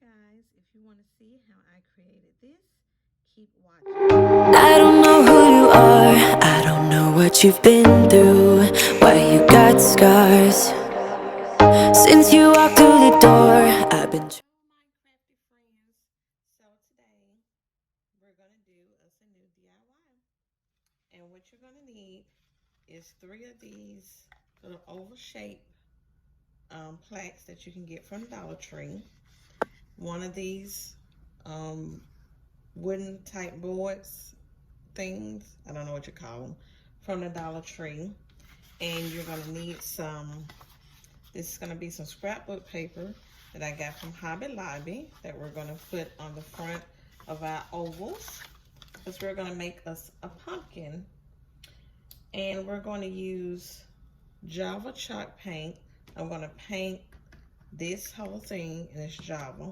guys, if you want to see how I created this, keep watching. I don't know who you are, I don't know what you've been through, why you got scars. Since you walked through the door, I've been Hello, my crafty friends. So today we're going to do us a new DIY. And what you're going to need is 3 of these little oval shaped plaques that you can get from Dollar Tree. One of these um, wooden type boards things, I don't know what you call them, from the Dollar Tree. And you're going to need this is going to be some scrapbook paper that I got from Hobby Lobby that we're going to put on the front of our ovals, because we're going to make us a pumpkin. And we're going to use Java chalk paint. I'm going to paint this whole thing in this Java.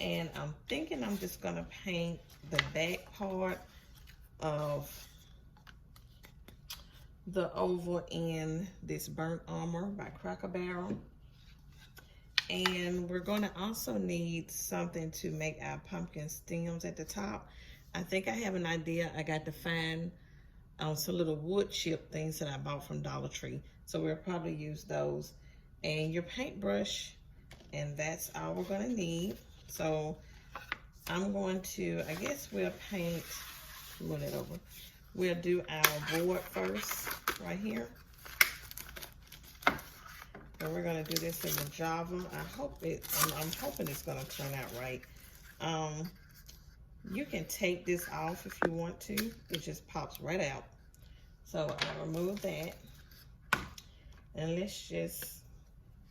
And I'm thinking I'm just going to paint the back part of the oval in this Burnt Umber by Cracker Barrel. And we're going to also need something to make our pumpkin stems at the top. I think I have an idea. I got to find some little wood chip things that I bought from Dollar Tree. So we'll probably use those. And your paintbrush, and that's all we're going to need. So I'm going to, I guess we'll paint, move it over. We'll do our board first, right here. And we're gonna do this in the Java. I'm hoping it's gonna turn out right. You can take this off if you want to. It just pops right out. So I remove that. And let's just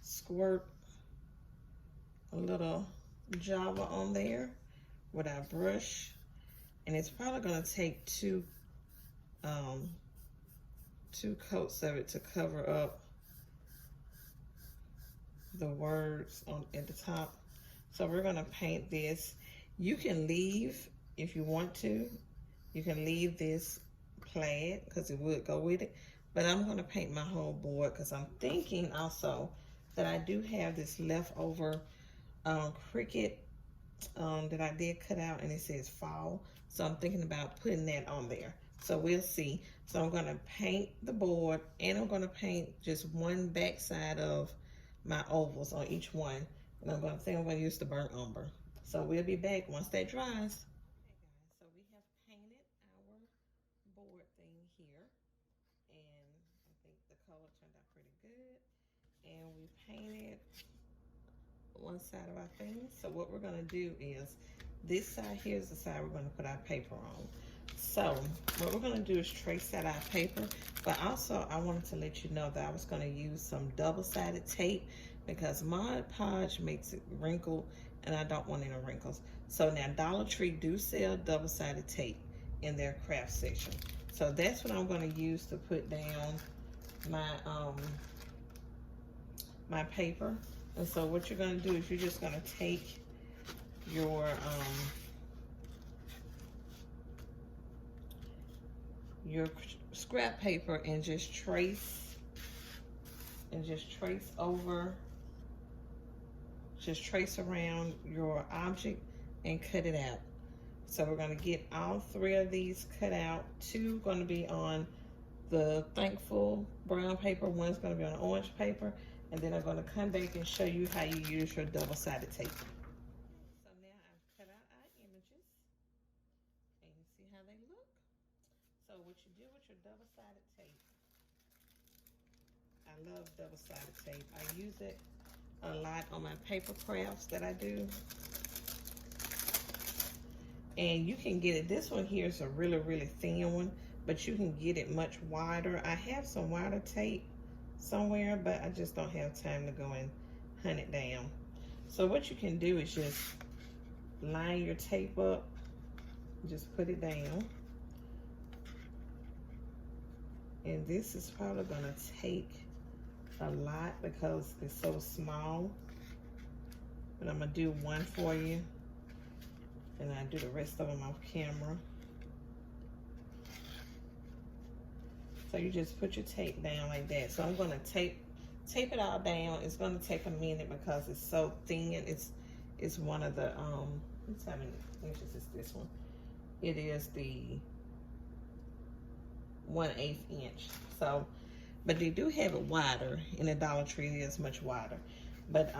squirt a little Java on there with our brush. And it's probably gonna take two coats of it to cover up the words at the top. So we're gonna paint this. You can leave, if you want to, you can leave this plaid because it would go with it. But I'm gonna paint my whole board because I'm thinking also that I do have this leftover Cricut that I did cut out, and it says fall. So I'm thinking about putting that on there. So we'll see. So I'm gonna paint the board, and I'm gonna paint just one back side of my ovals on each one. And I'm gonna use the burnt umber. So we'll be back once that dries. Okay guys, so we have painted our board thing here. And I think the color turned out pretty good. And we painted one side of our thing. So what we're gonna do is, this side here is the side we're gonna put our paper on. So what we're gonna do is trace out our paper, but also I wanted to let you know that I was gonna use some double-sided tape because Mod Podge makes it wrinkle and I don't want any wrinkles. So now Dollar Tree do sell double-sided tape in their craft section. So that's what I'm gonna use to put down my my paper. And so what you're gonna do is you're just gonna take your scrap paper and just trace over, just trace around your object and cut it out. So we're gonna get all 3 of these cut out. 2 gonna be on the Thankful brown paper, one's gonna be on orange paper, and then I'm gonna come back and show you how you use your double-sided tape. So now I've cut out our images, and you see how they look. So what you do with your double-sided tape, I love double-sided tape. I use it a lot on my paper crafts that I do. And you can get it, this one here is a really, really thin one, but you can get it much wider. I have some wider tape somewhere, but I just don't have time to go and hunt it down. So what you can do is just line your tape up, just put it down. And this is probably gonna take a lot because it's so small. But I'm gonna do one for you, and I do the rest of them off camera. So you just put your tape down like that. So I'm gonna tape it all down. It's gonna take a minute because it's so thin. It's is one of the, let's how many inches is this one? It is the 1/8 inch. So, but they do have it wider. In the Dollar Tree, it is much wider. But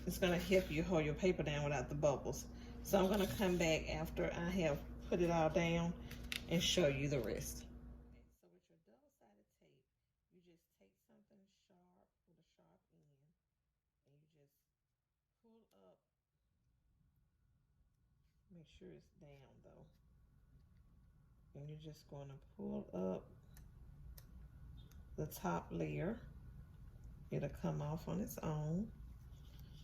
it's gonna help you hold your paper down without the bubbles. So I'm gonna come back after I have put it all down and show you the rest. So with your double-sided tape, you just take something sharp with a sharp end and you just pull up. Make sure it's down though. And you're just going to pull up the top layer. It'll come off on its own,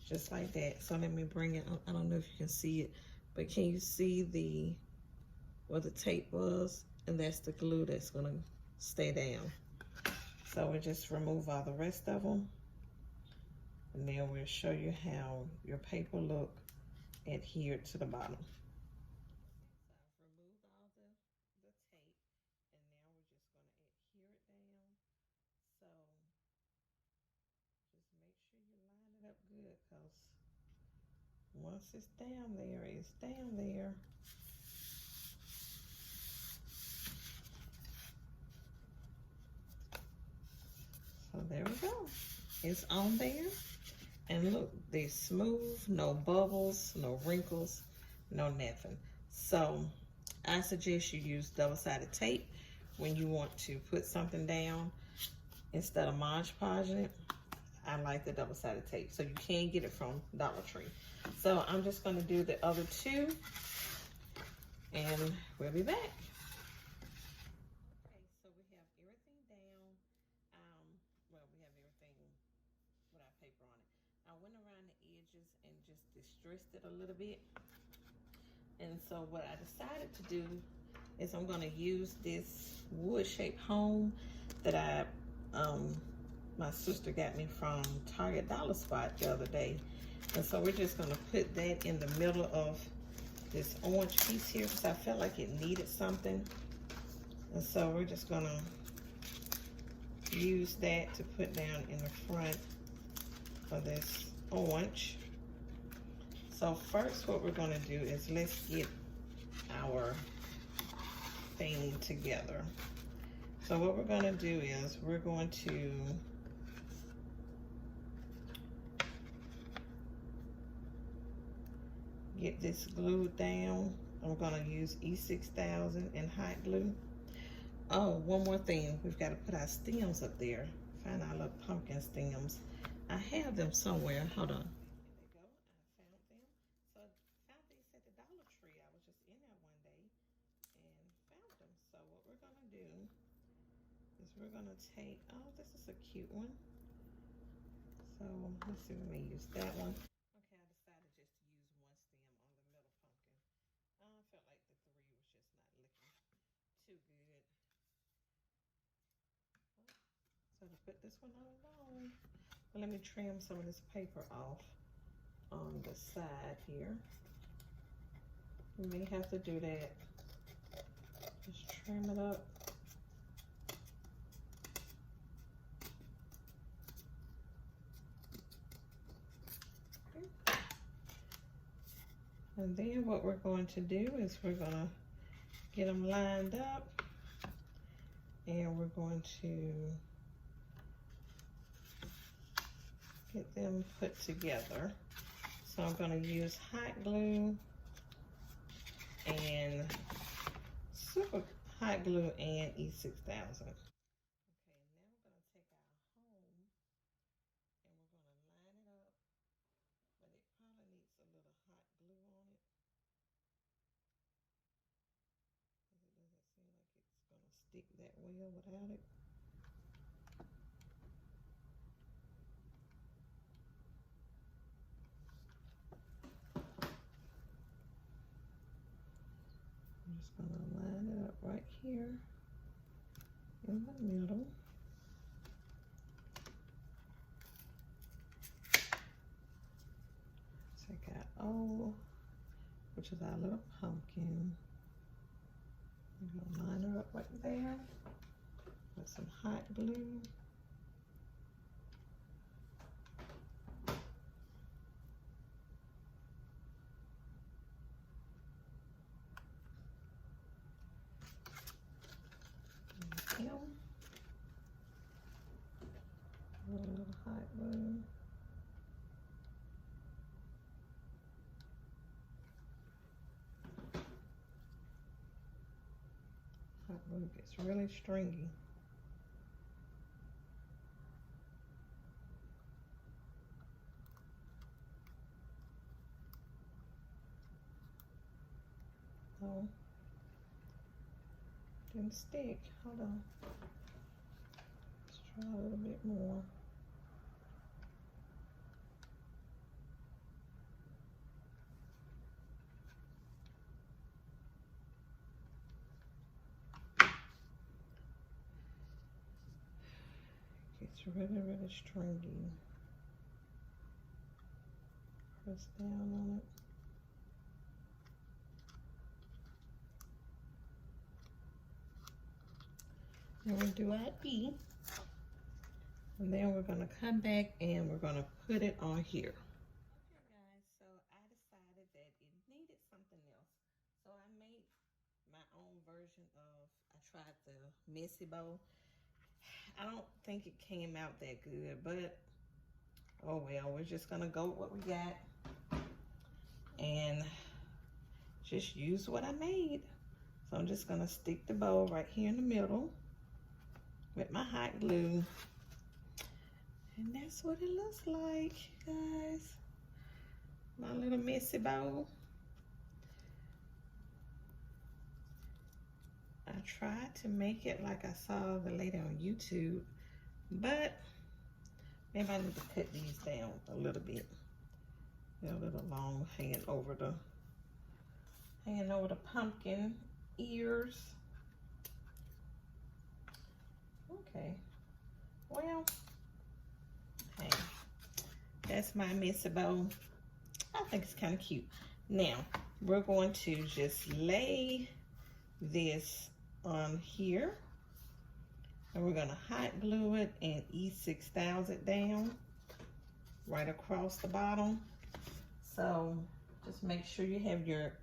just like that. So let me bring it up. I don't know if you can see it, but can you see where the tape was? And that's the glue that's gonna stay down. So we'll just remove all the rest of them. And then we'll show you how your paper look adhered to the bottom. So I've removed all the tape, and now we're just gonna adhere it down. So just make sure you line it up good, because once it's down there, it's down there. So there we go. It's on there. And look, they're smooth, no bubbles, no wrinkles, no nothing. So I suggest you use double-sided tape when you want to put something down instead of Mod Podging it. I like the double-sided tape. So you can get it from Dollar Tree. So I'm just gonna do the other two and we'll be back. Okay, so we have everything down. Well, we have everything without paper on it. I went around the edges and just distressed it a little bit. And so what I decided to do is I'm gonna use this wood-shaped home that my sister got me from Target Dollar Spot the other day. And so we're just gonna put that in the middle of this orange piece here because I felt like it needed something. And so we're just gonna use that to put down in the front of this orange. So first what we're gonna do is let's get our thing together. So what we're gonna do is we're going to get this glued down. I'm gonna use E6000 and hot glue. Oh, one more thing. We've got to put our stems up there. Find our little pumpkin stems. I have them somewhere. Hold on. There they go. I found them. So I found these at the Dollar Tree. I was just in there one day and found them. So what we're going to do is we're going to take, oh, this is a cute one. So let's see, let me use that one. Okay, I decided just to use one stem on the middle pumpkin. I felt like the three was just not looking too good. So to put this one on, but let me trim some of this paper off on the side here. You may have to do that. Just trim it up. Okay. And then what we're going to do is we're going to get them lined up, and we're going to get them put together. So I'm going to use hot glue and super hot glue and E6000. Okay, now we're going to take our home and we're going to line it up, but it probably needs a little hot glue on it because it doesn't seem like it's going to stick that well without it. I'm just going to line it up right here in the middle. Take out O, which is our little pumpkin. We're going to line her up right there with some hot glue. look, it's really stringy. Oh, didn't stick. Hold on. Let's try a little bit more. It's really, really stringy. Press down on it. And we'll do our E. And then we're gonna come back and we're gonna put it on here. Okay guys, so I decided that it needed something else. So I made my own version of, I tried the messy bow. I don't think it came out that good, but oh well, we're just gonna go with what we got and just use what I made. So I'm just gonna stick the bow right here in the middle with my hot glue. And that's what it looks like, guys. My little messy bow. I tried to make it like I saw the lady on YouTube, but maybe I need to cut these down a little bit. They're a little long, hanging over the pumpkin ears. Okay, well, hey, that's my messy bow. I think it's kind of cute. Now, we're going to just lay this on here. And we're gonna hot glue it and E6000 it down right across the bottom. So just make sure you have your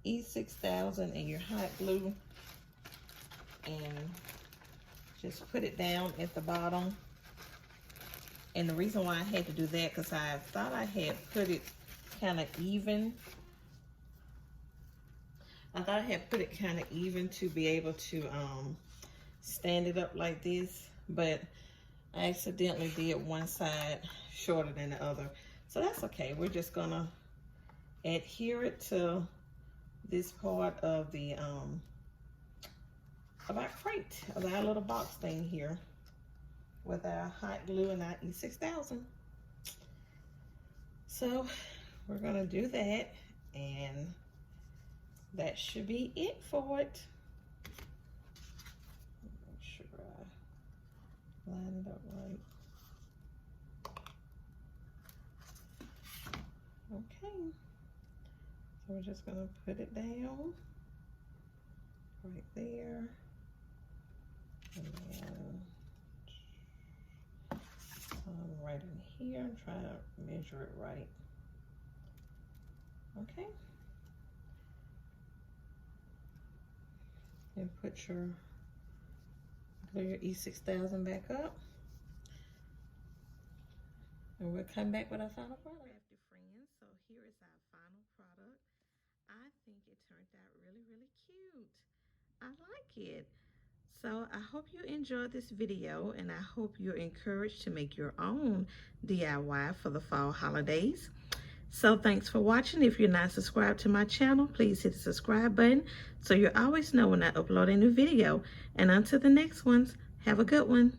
E6000 and your hot glue and just put it down at the bottom. And the reason why I had to do that, because I thought I had put it kind of even. I thought I had put it kind of even to be able to stand it up like this, but I accidentally did one side shorter than the other. So that's okay. We're just gonna adhere it to this part of the of our crate, of our little box thing here with our hot glue and our E6000. So we're gonna do that, and that should be it for it. Make sure I line it up right. Okay, so we're just gonna put it down right there, and then right in here, and try to measure it right. Okay. And put your E6000 back up. And we'll come back with our final product. Crafty friends, so here is our final product. I think it turned out really, really cute. I like it. So I hope you enjoyed this video, and I hope you're encouraged to make your own DIY for the fall holidays. So thanks for watching. If you're not subscribed to my channel, please hit the subscribe button so you always know when I upload a new video. And until the next ones, have a good one.